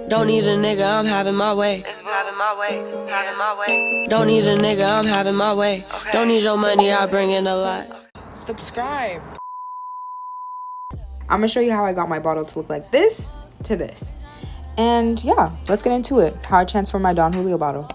Don't need a nigga, I'm having my way. Don't need a nigga, I'm having my way. Don't need your money, I bring in a lot. Subscribe. I'm gonna show you how I got my bottle to look like this to this. And yeah, let's get into it. How I transform my Don Julio bottle.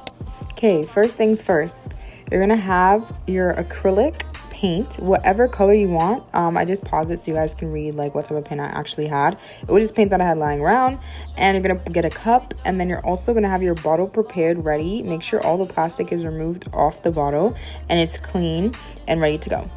Okay, first things first. You're gonna have your acrylic paint, whatever color you want. I just paused it so you guys can read like what type of paint I actually had. It was just paint that I had lying around. And you're gonna get a cup, and then you're also gonna have your bottle prepared, ready. Make sure all the plastic is removed off the bottle and it's clean and ready to go.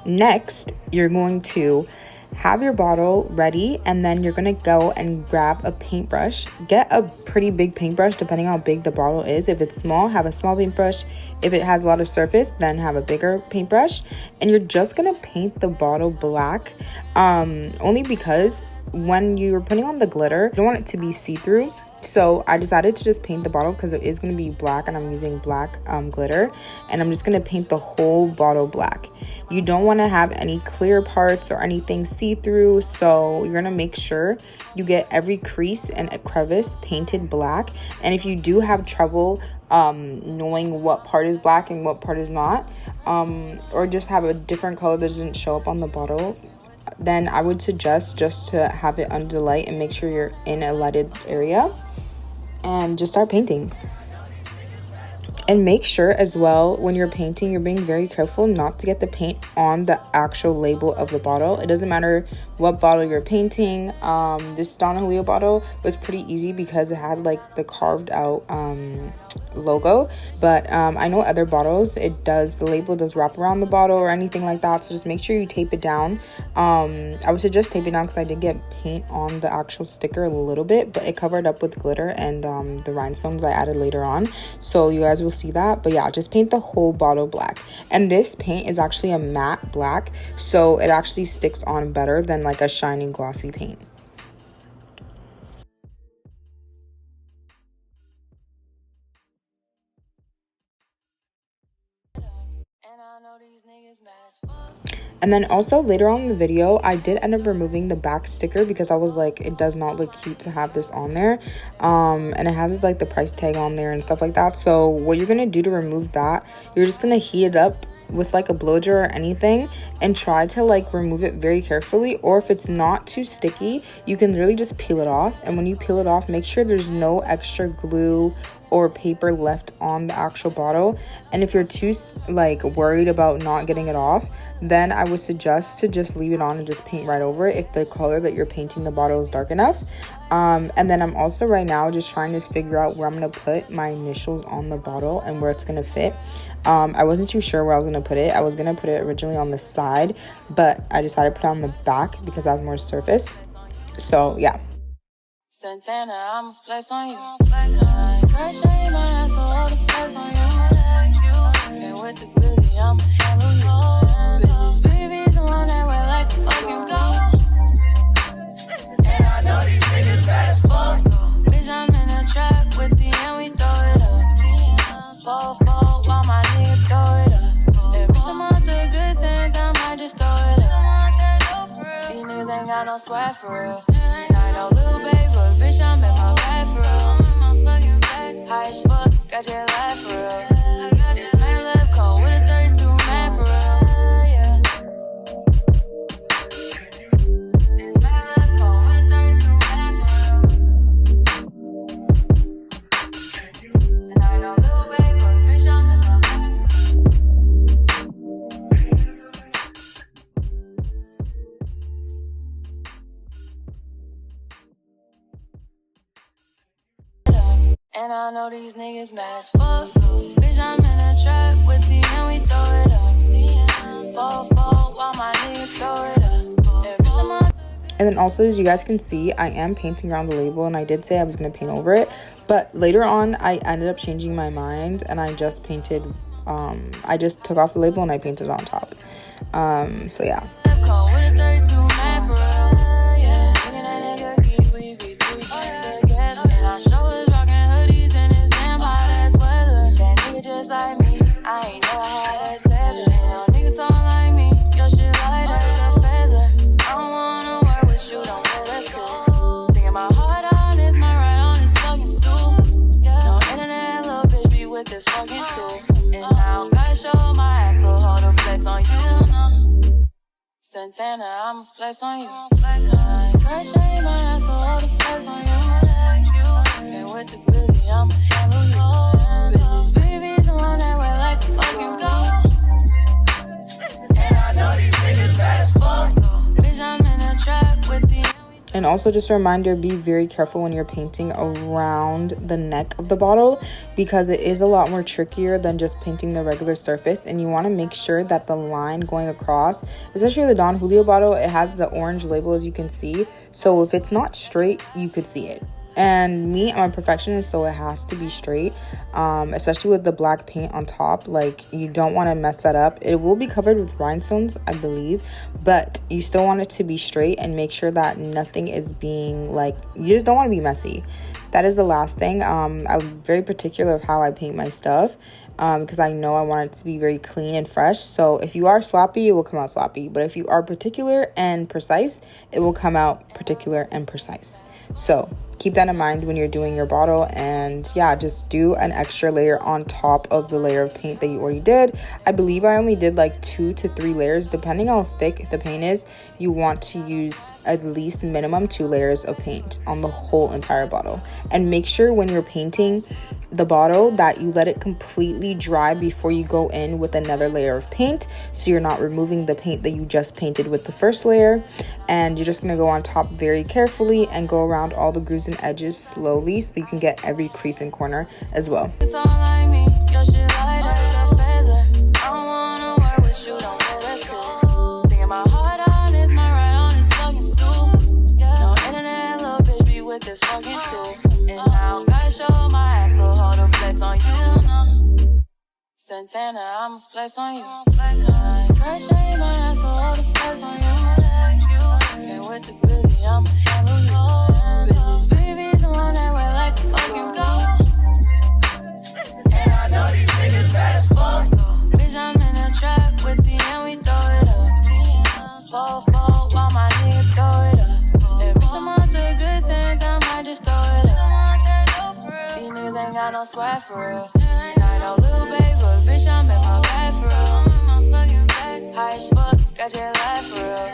Next, you're going to have your bottle ready, and then you're gonna go and grab a paintbrush. Get a pretty big paintbrush depending on how big the bottle is. If it's small, have a small paintbrush. If it has a lot of surface, then have a bigger paintbrush. And you're just gonna paint the bottle black, only because when you're putting on the glitter, you don't want it to be see-through. So I decided to just paint the bottle because it is going to be black, and I'm using black glitter, and I'm just going to paint the whole bottle black. You don't want to have any clear parts or anything see-through, so you're going to make sure you get every crease and a crevice painted black. And if you do have trouble knowing what part is black and what part is not, or just have a different color that doesn't show up on the bottle, then I would suggest just to have it under the light and make sure you're in a lighted area and just start painting. And make sure as well, when you're painting, you're being very careful not to get the paint on the actual label of the bottle. It doesn't matter what bottle you're painting. This Don Julio bottle was pretty easy because it had like the carved out logo, but I know other bottles, the label does wrap around the bottle or anything like that, so just make sure you tape it down. I would suggest tape it down because I did get paint on the actual sticker a little bit, but it covered up with glitter and the rhinestones I added later on, so you guys will see that. But yeah, just paint the whole bottle black. And this paint is actually a matte black, so it actually sticks on better than like a shining glossy paint. And then also later on in the video, I did end up removing the back sticker because I was like, it does not look cute to have this on there. And it has like the price tag on there and stuff like that. So what you're gonna do to remove that, you're just gonna heat it up with like a blow dryer or anything and try to like remove it very carefully. Or if it's not too sticky, you can really just peel it off. And when you peel it off, make sure there's no extra glue or paper left on the actual bottle. And if you're too like worried about not getting it off, then I would suggest to just leave it on and just paint right over it if the color that you're painting the bottle is dark enough. And then I'm also right now just trying to figure out where I'm gonna put my initials on the bottle and where it's gonna fit. I wasn't too sure where I was gonna put it. I was gonna put it originally on the side, but I decided to put it on the back because I have more surface. So yeah. Santana, I'ma flex on you. Flex on you. My ass all the flex on you. And with the glizzy, I'ma handle you. Bitches, baby's the one that wear like the fucking gold. And I know these niggas bad as fuck. Bitch, I'm in a trap with T and we throw it up. Slow fall while my niggas throw it up. And bitch, I'm on to a good sense, I might just throw it up. These niggas ain't got no swag for real. I know little baby, but bitch, I'm in my bag for real. High as fuck, got your life for real. This man left cold with a 32 man for real. Yeah. This man left cold with a 32 man for real. And I know little baby, but bitch, I'm in my bag. And I know these niggas mad as fuck. Bitch, I'm in a trap with T and we throw it up. Fall while my niggas throw it up. And then also, as you guys can see, I am painting around the label, and I did say I was going to paint over it, but later on I ended up changing my mind and I just painted, I just took off the label and I painted on top. So yeah. Like me, I ain't know how to say that. No niggas don't like me, your shit light as a feather. I don't wanna work with you, don't let us go. Singing my heart out, it's my right on. Santana, I'ma flex on you. Fresh ain't my ass, so hold the flex on you. And with the glizzy, I'ma handle you. Bitches, babies, the one that wear like a fucking gold. And I know these niggas bad as fuck. Bitch, I'm in a trap with the. And also just a reminder, be very careful when you're painting around the neck of the bottle, because it is a lot more trickier than just painting the regular surface. And you want to make sure that the line going across, especially the Don Julio bottle, it has the orange label, as you can see. So if it's not straight, you could see it. And me, I'm a perfectionist, so it has to be straight, especially with the black paint on top. Like, you don't want to mess that up. It will be covered with rhinestones, I believe, but you still want it to be straight, and make sure that nothing is being, like, you just don't want to be messy. That is the last thing. I'm very particular of how I paint my stuff, because I know I want it to be very clean and fresh. So if you are sloppy, it will come out sloppy, but if you are particular and precise, it will come out particular and precise. So keep that in mind when you're doing your bottle. And yeah, just do an extra layer on top of the layer of paint that you already did. I believe I only did like 2 to 3 layers, depending on how thick the paint is. You want to use at least minimum 2 layers of paint on the whole entire bottle. And make sure when you're painting the bottle that you let it completely dry before you go in with another layer of paint, so you're not removing the paint that you just painted with the first layer. And you're just going to go on top very carefully and go around all the grooves and edges slowly, so you can get every crease and corner as well. It's all like me, your shit light as a feather. I don't wanna work with you, don't know that's cool. Singing my heart on this, my right on this fucking stool. No internet, little bitch be with this fucking tool. And I don't gotta show my ass, so hold a flex on you. Santana, I'ma flex on you. Fresh ain't my ass, so hold a flex on you. And with the glizzy, I'ma handle you. Bitches, babies, the one that wear like a fucking gold. And I know these niggas bad as fuck. Bitch, I'm in a trap with T and we throw it up. Slow fall while my niggas throw it up. And bitch, I'm on to a good sense, I might just throw it up. These niggas ain't got no swag for real. And I know little baby, but bitch, I'm in my bag for real. High as fuck, got your life for real.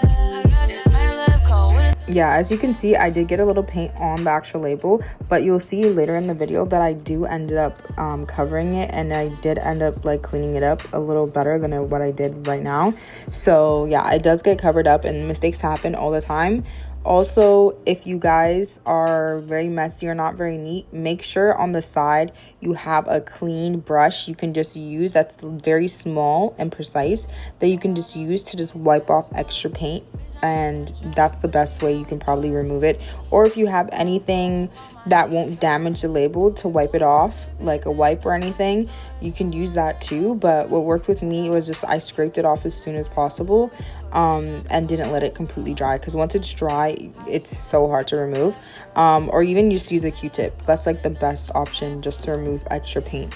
Yeah, as you can see, I did get a little paint on the actual label, but you'll see later in the video that I do ended up covering it, and I did end up like cleaning it up a little better than what I did right now. So yeah, it does get covered up, and mistakes happen all the time. Also, if you guys are very messy or not very neat, make sure on the side you have a clean brush you can just use that's very small and precise, that you can just use to just wipe off extra paint. And that's the best way you can probably remove it. Or if you have anything that won't damage the label to wipe it off, like a wipe or anything, you can use that too. But what worked with me was just I scraped it off as soon as possible, and didn't let it completely dry, because once it's dry, it's so hard to remove. Or even just use a Q-tip. That's like the best option, just to remove extra paint.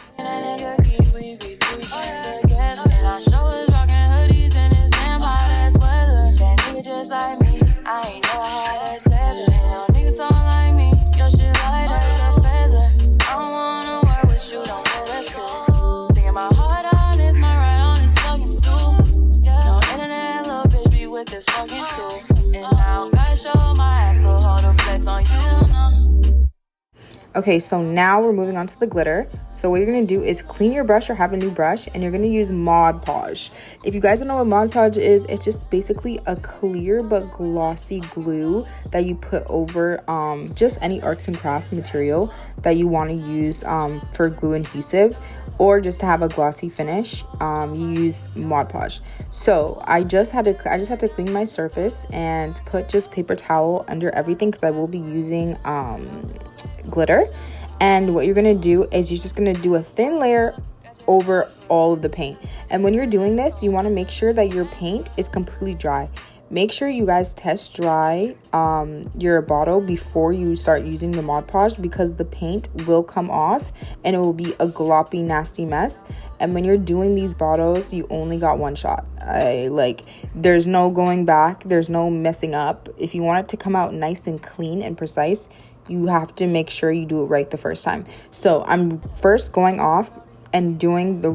Just like me, I ain't know how to say it. No niggas all like me, your shit light as a feather. I don't wanna work with you, don't know that's cool. Singing my heart on this, my right on this fucking stool. No internet, little bitch be with this fucking tool. And I don't gotta show my ass, so hold a flex on you. Okay, so now we're moving on to the glitter. So what you're going to do is clean your brush or have a new brush, and you're going to use Mod Podge. If you guys don't know what Mod Podge is, it's just basically a clear but glossy glue that you put over just any arts and crafts material that you want to use for glue adhesive, or just to have a glossy finish. You use Mod Podge. So I just had to clean my surface and put just paper towel under everything, because I will be using glitter. And what you're going to do is you're just going to do a thin layer over all of the paint. And when you're doing this, you want to make sure that your paint is completely dry. Make sure you guys test dry your bottle before you start using the Mod Podge, because the paint will come off and it will be a gloppy, nasty mess. And when you're doing these bottles, you only got one shot. There's no going back. There's no messing up. If you want it to come out nice and clean and precise, you have to make sure you do it right the first time. So I'm first going off and doing the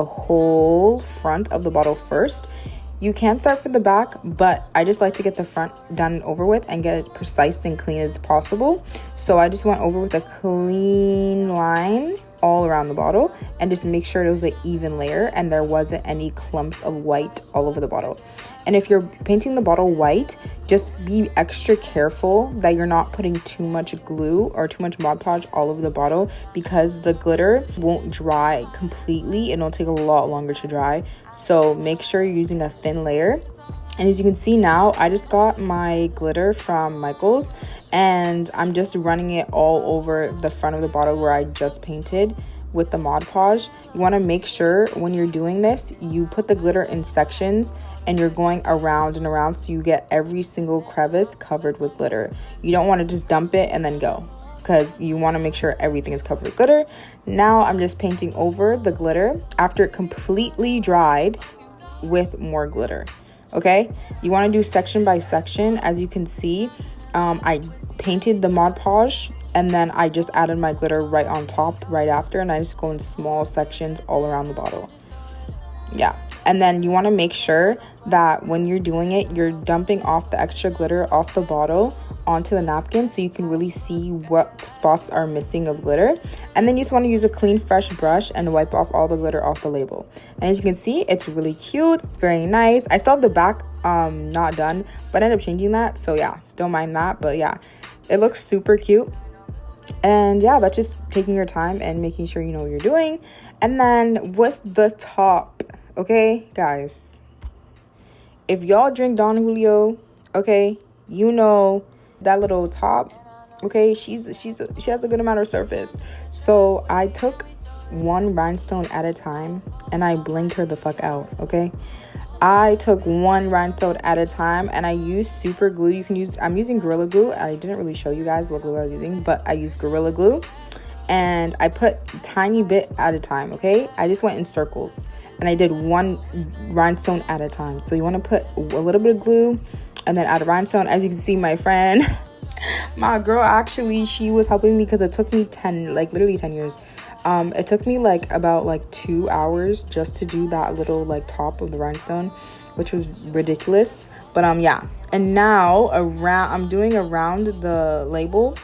whole front of the bottle first. You can start from the back, but I just like to get the front done and over with and get it precise and clean as possible. So I just went over with a clean line all around the bottle and just make sure it was an even layer and there wasn't any clumps of white all over the bottle. And if you're painting the bottle white, just be extra careful that you're not putting too much glue or too much Mod Podge all over the bottle, because the glitter won't dry completely and it'll take a lot longer to dry. So make sure you're using a thin layer. And as you can see now, I just got my glitter from Michael's and I'm just running it all over the front of the bottle where I just painted with the Mod Podge. You want to make sure when you're doing this, you put the glitter in sections and you're going around and around so you get every single crevice covered with glitter. You don't want to just dump it and then go, because you want to make sure everything is covered with glitter. Now I'm just painting over the glitter after it completely dried with more glitter. Okay, you want to do section by section. As you can see, I painted the Mod Podge and then I just added my glitter right on top right after, and I just go in small sections all around the bottle. Yeah, and then you want to make sure that when you're doing it, you're dumping off the extra glitter off the bottle onto the napkin so you can really see what spots are missing of glitter. And then you just want to use a clean fresh brush and wipe off all the glitter off the label. And as you can see, it's really cute, it's very nice. I still have the back not done, but I ended up changing that, so yeah, don't mind that. But yeah, it looks super cute. And yeah, that's just taking your time and making sure you know what you're doing. And then with the top, okay guys, if y'all drink Don Julio, okay, you know that little top, okay, she has a good amount of surface. So I took one rhinestone at a time and I blinked her the fuck out. Okay, I took one rhinestone at a time and I used super glue. You can use, I'm using Gorilla Glue. I didn't really show you guys what glue I was using, but I used Gorilla Glue and I put a tiny bit at a time. Okay, I just went in circles and I did one rhinestone at a time. So you want to put a little bit of glue and then add a rhinestone. As you can see, my friend, my girl, actually, she was helping me because it took me literally 10 years. It took me about 2 hours just to do that little top of the rhinestone, which was ridiculous. But yeah, and now I'm doing around the label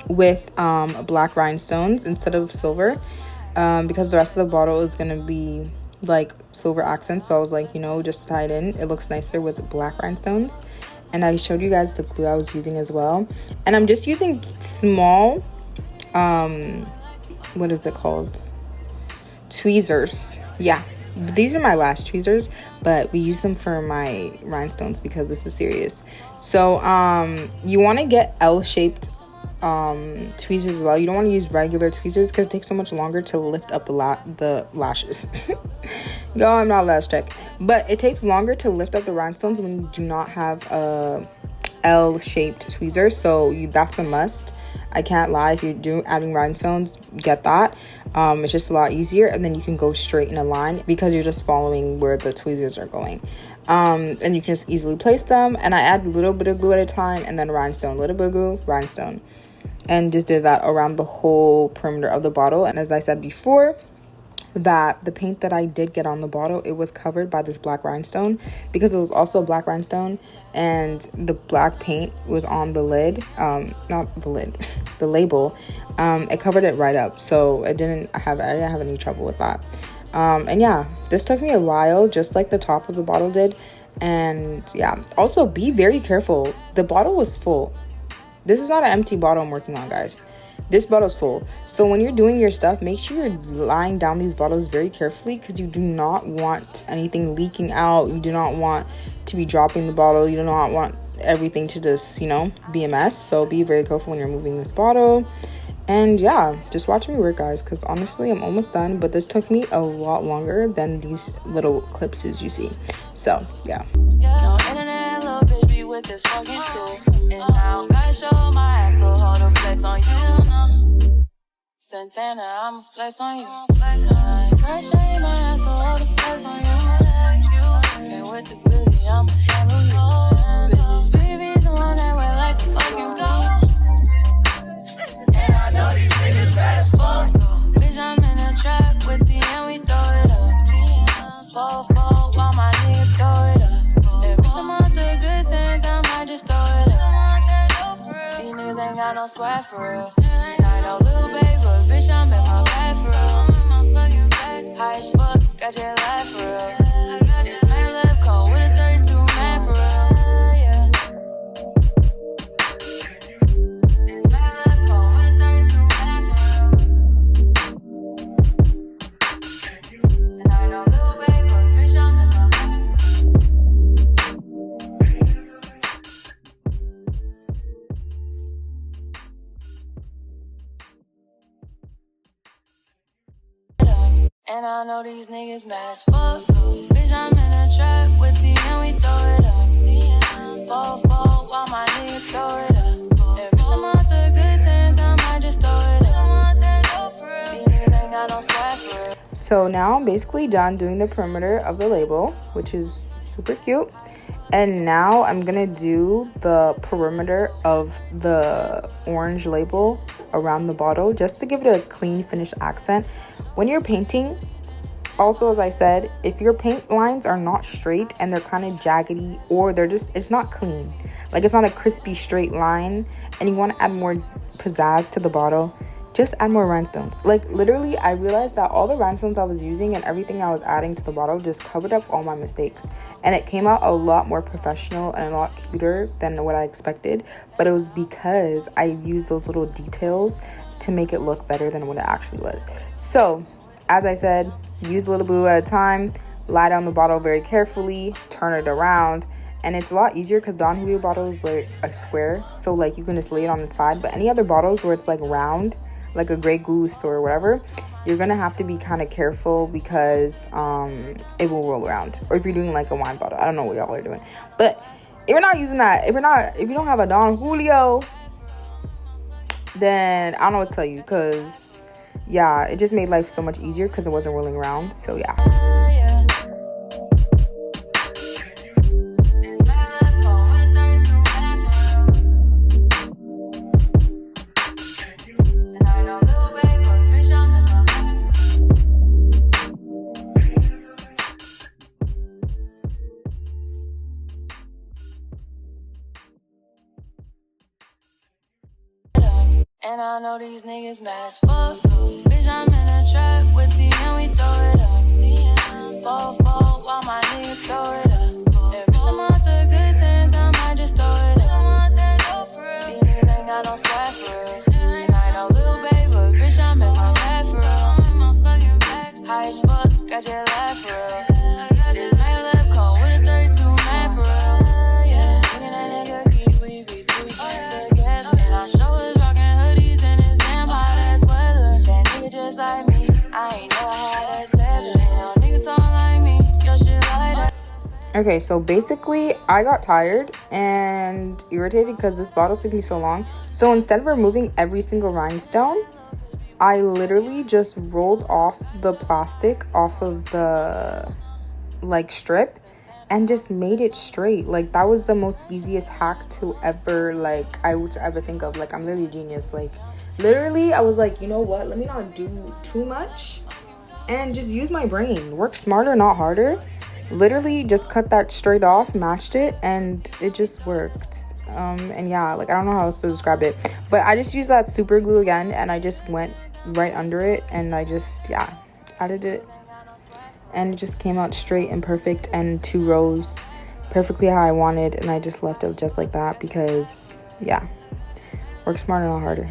with black rhinestones instead of silver, because the rest of the bottle is gonna be silver accents. So I was just tie it in, it looks nicer with black rhinestones. And I showed you guys the glue I was using as well, and I'm just using small what is it called, tweezers. Yeah, these are my lash tweezers, but we use them for my rhinestones because this is serious. So you want to get L-shaped tweezers as well. You don't want to use regular tweezers because it takes so much longer to lift up the lashes. Yo, I'm not lash tech, but it takes longer to lift up the rhinestones when you do not have a L-shaped tweezer. So that's a must. I can't lie, if you do adding rhinestones, get that. It's just a lot easier, and then you can go straight in a line because you're just following where the tweezers are going. And you can just easily place them. And I add a little bit of glue at a time and then rhinestone, a little bit of glue, rhinestone, and just did that around the whole perimeter of the bottle. And as I said before, that the paint that I did get on the bottle, it was covered by this black rhinestone because it was also a black rhinestone, and the black paint was on the lid, not the lid, the label. It covered it right up, so I didn't have any trouble with that. And yeah, this took me a while, just like the top of the bottle did. And yeah, also be very careful, the bottle was full. This is not an empty bottle I'm working on, guys. This bottle's full. So when you're doing your stuff, make sure you're lying down these bottles very carefully, because you do not want anything leaking out. You do not want to be dropping the bottle. You do not want everything to just, be a mess. So be very careful when you're moving this bottle. And yeah, just watch me work, guys, because honestly, I'm almost done. But this took me a lot longer than these little clips as you see. So yeah. No internet, little bitch be with this fucking shit. And now gotta show my ass, so hold a flex on you. Santana, I'ma flex on you. Gotta show you my ass, so hold a flex on you. And with the goodie, I'ma handle you. Bitches, baby's the one that wear like the fucking gold. And I know these niggas bad as fuck. Bitch, I'm in a trap with T and we throw it up. Slow fall while my niggas throw it up. ain't got no swag for real. And I know little babe, but bitch, I'm in my bag for real. High as fuck, got your life for real. This man left cold with a 32 man for real. Yeah. This man left cold with a 32 man for real. And I know little babe, but bitch, I'm in my bag. And I know these niggas mad as fuck. Bitch, I'm in a trap with T and we throw it up. Fall, while my niggas throw it up. And bitch, I'm out the good sense, I might just throw it up. I'm out that low for real. These niggas ain't got no swag for real. So now I'm basically done doing the perimeter of the label, which is super cute. And now I'm gonna do the perimeter of the orange label around the bottle, just to give it a clean finish accent. When you're painting, also, as I said, if your paint lines are not straight and they're kind of jaggedy, or they're just, it's not clean, like it's not a crispy straight line, and you want to add more pizzazz to the bottle, just add more rhinestones. Like literally, I realized that all the rhinestones I was using and everything I was adding to the bottle just covered up all my mistakes, and it came out a lot more professional and a lot cuter than what I expected. But it was because I used those little details to make it look better than what it actually was. So as I said, use a little bit at a time, lie down the bottle very carefully, turn it around. And it's a lot easier because Don Julio bottle is like a square, so like you can just lay it on the side. But any other bottles where it's like round, like a Grey Goose or whatever, you're gonna have to be kind of careful because it will roll around. Or if you're doing like a wine bottle, I don't know what y'all are doing, but if you're not using that, if you don't have a Don Julio, then I don't know what to tell you, because yeah, it just made life so much easier because it wasn't rolling around. So yeah. And I know these niggas mad as fuck. Bitch, I'm in a trap with T and we throw it up. Fall, while my niggas throw it up. And bitch, I'm out the good sense, I might just throw it up. I'm out that low for real. These niggas ain't got no swag for real. And I know little babe, but bitch, I'm in my bag for real. I'm in my fucking bag. High as fuck, got your life for real. This nigga left cold with a 32 man for real. Yeah, looking at nigga geek, we be too together. And I show us rockin' hoodies and his damn hot ass weather. That nigga just like me, I ain't know I had a seven. You know, niggas all like me, your shit like that. Okay, so basically I got tired and irritated because this bottle took me so long. So instead of removing every single rhinestone, I literally just rolled off the plastic off of the like strip and just made it straight. Like that was the most easiest hack to ever, like I would ever think of. Like I'm literally a genius. Like literally I was like, you know what, let me not do too much and just use my brain. Work smarter, not harder. Literally just cut that straight off, matched it, and it just worked. And yeah, like I don't know how else to describe it, but I just used that super glue again and I just went right under it and I just added it, and it just came out straight and perfect and 2 rows perfectly how I wanted. And I just left it just like that because yeah, work smarter, not harder.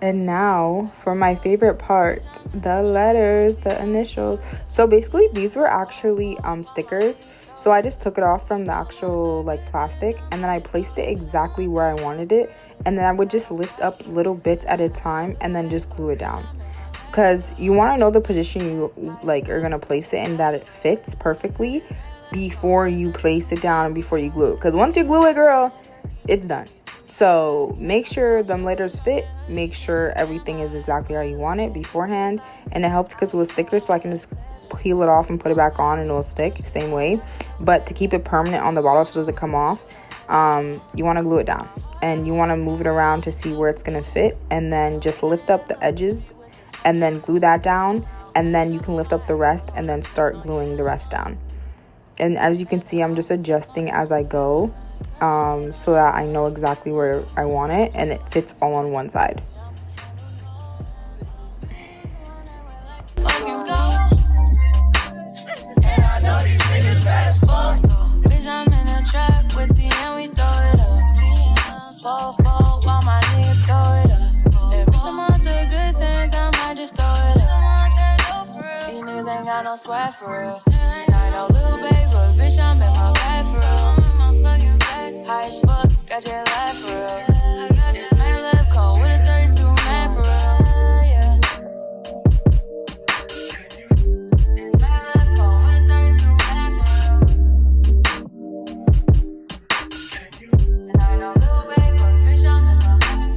And now for my favorite part, the letters, the initials. So basically these were actually stickers. So I just took it off from the actual like plastic and then I placed it exactly where I wanted it. And then I would just lift up little bits at a time and then just glue it down. Because you want to know the position you like are going to place it and that it fits perfectly before you place it down and before you glue it. Because once you glue it, girl, it's done. So make sure them letters fit, make sure everything is exactly how you want it beforehand. And it helped because it was thicker, so I can just peel it off and put it back on and it'll stick same way. But to keep it permanent on the bottle so it doesn't come off, you want to glue it down and you want to move it around to see where it's going to fit, and then just lift up the edges and then glue that down, and then you can lift up the rest and then start gluing the rest down. And as you can see, I'm just adjusting as I go, so that I know exactly where I want it and it fits all on one side. No sweat for real. And I know little babe, but bitch, I'm in my bag for real. High as fuck, got your life for real. This man left come with a 32 man for real. Yeah. This man left come with a 32 man for real. And I know little babe, but bitch, I'm in my bag.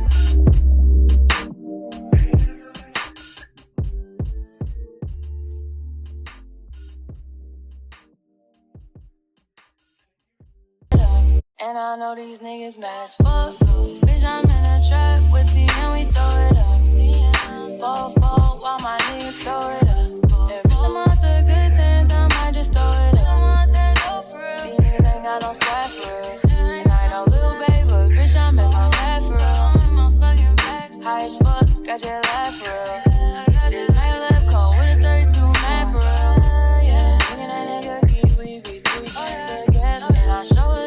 And I know these niggas mad as fuck. Bitch, I'm in a trap with T and we throw it up. Fall, while my niggas throw it up. If bitch, I'm out to good sense, I might just throw it up. These niggas ain't got no sweat for real. And I know little babe, but bitch, I'm in my bag for real. High as fuck, got your life for real. This night left come with a 32 man for real. Yeah, looking at nigga geek, we be too deep together. And I show us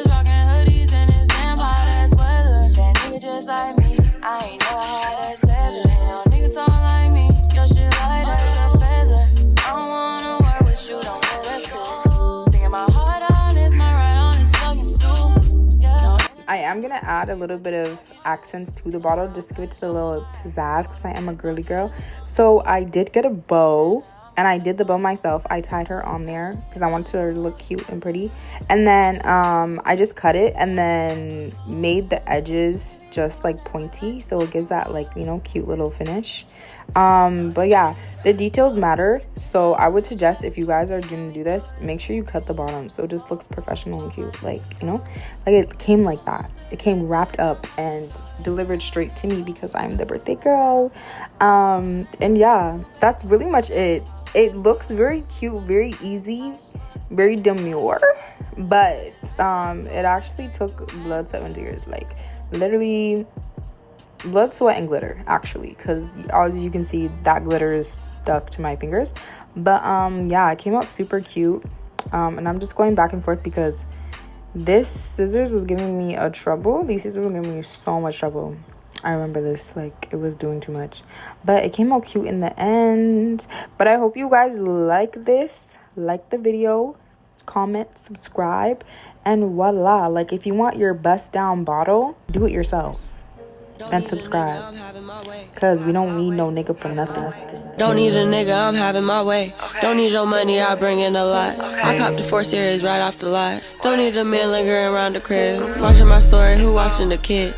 just like me, I ain't never had a seven. Ain't no niggas so like me, your shit light as a feather. I don't wanna work with you, don't let us go. Singing my heart out, it's my right on this fucking stool. Yeah. I am gonna add a little bit of accents to the bottle just to give it to the little pizzazz, because I am a girly girl. So I did get a bow, and I did the bow myself. I tied her on there because I wanted her to look cute and pretty. And then I just cut it and then made the edges just like pointy, so it gives that, like, you know, cute little finish. But yeah, the details matter. So I would suggest, if you guys are gonna do this, make sure you cut the bottom so it just looks professional and cute. Like, you know, like it came like that. It came wrapped up and delivered straight to me because I'm the birthday girl. And yeah, that's really much it. It looks very cute, very easy, very demure, but it actually took blood, 7 years, like literally blood, sweat, and glitter, actually, because as you can see, that glitter is stuck to my fingers. But yeah, it came out super cute, and I'm just going back and forth because this scissors was giving me a trouble. These scissors were giving me so much trouble. I remember this, like, it was doing too much, but it came out cute in the end. But I hope you guys like this, like the video, comment, subscribe, and voila. Like, if you want your bust down bottle, do it yourself and subscribe, because we don't need no nigga for nothing. Don't need a nigga, I'm having my way. Don't need your money, I bring in a lot. I copped the 4 Series right off the lot. Don't need a man lingering around the crib, watching my story, who watching the kid.